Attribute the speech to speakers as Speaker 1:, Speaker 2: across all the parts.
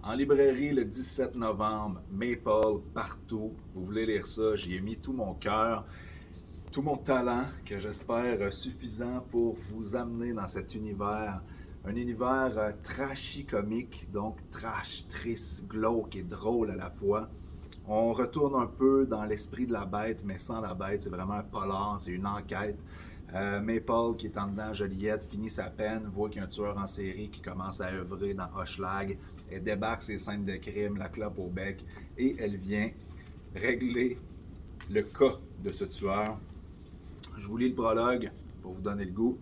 Speaker 1: En librairie le 17 novembre, Maple, partout. Vous voulez lire ça, j'y ai mis tout mon cœur, tout mon talent, que j'espère suffisant pour vous amener dans cet univers. Un univers trashy comique, donc trash, triste, glauque et drôle à la fois. On retourne un peu dans l'esprit de la bête, mais sans la bête. C'est vraiment un polar, c'est une enquête. Maple, qui est en dedans, Joliette, finit sa peine, voit qu'il y a un tueur en série qui commence à œuvrer dans Hochelag. Elle débarque ses scènes de crime, la clope au bec, et elle vient régler le cas de ce tueur. Je vous lis le prologue pour vous donner le goût.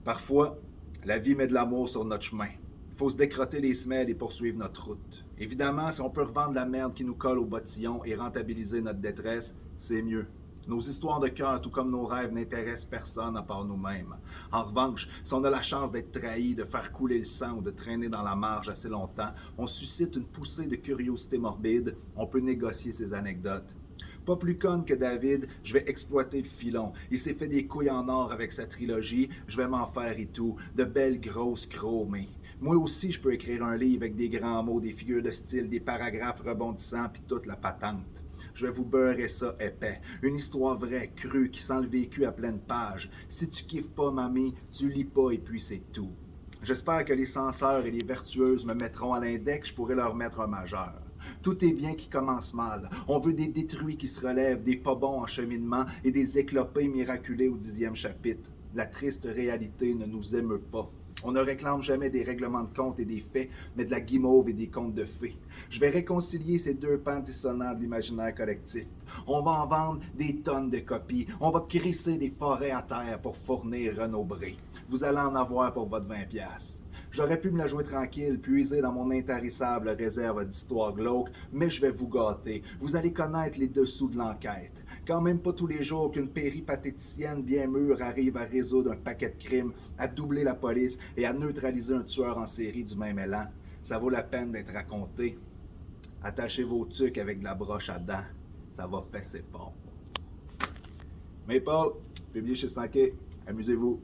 Speaker 1: Parfois, la vie met de l'amour sur notre chemin. Il faut se décrotter les semelles et poursuivre notre route. Évidemment, si on peut revendre la merde qui nous colle au bottillon et rentabiliser notre détresse, c'est mieux. Nos histoires de cœur, tout comme nos rêves, n'intéressent personne à part nous-mêmes. En revanche, si on a la chance d'être trahi, de faire couler le sang ou de traîner dans la marge assez longtemps, on suscite une poussée de curiosité morbide, on peut négocier ces anecdotes. Pas plus conne que David, je vais exploiter le filon. Il s'est fait des couilles en or avec sa trilogie, je vais m'en faire et tout. De belles grosses chromées. Moi aussi, je peux écrire un livre avec des grands mots, des figures de style, des paragraphes rebondissants, puis toute la patente. Je vais vous beurrer ça épais. Une histoire vraie, crue, qui sent le vécu à pleine page. Si tu kiffes pas, mamie, tu lis pas et puis c'est tout. J'espère que les censeurs et les vertueuses me mettront à l'index, je pourrais leur mettre un majeur. Tout est bien qui commence mal. On veut des détruits qui se relèvent, des pas bons en cheminement et des éclopés miraculés au 10e chapitre. La triste réalité ne nous émeut pas. On ne réclame jamais des règlements de compte et des faits, mais de la guimauve et des contes de fées. Je vais réconcilier ces deux pans dissonants de l'imaginaire collectif. On va en vendre des tonnes de copies. On va crisser des forêts à terre pour fournir Renaud Bré. Vous allez en avoir pour votre 20$. J'aurais pu me la jouer tranquille, puiser dans mon intarissable réserve d'histoire glauque, mais je vais vous gâter. Vous allez connaître les dessous de l'enquête. Quand même pas tous les jours qu'une péripatéticienne bien mûre arrive à résoudre un paquet de crimes, à doubler la police et à neutraliser un tueur en série du même élan. Ça vaut la peine d'être raconté. Attachez vos tucs avec de la broche à dents. Ça va fesser fort. Maple, publié chez Stanké. Amusez-vous.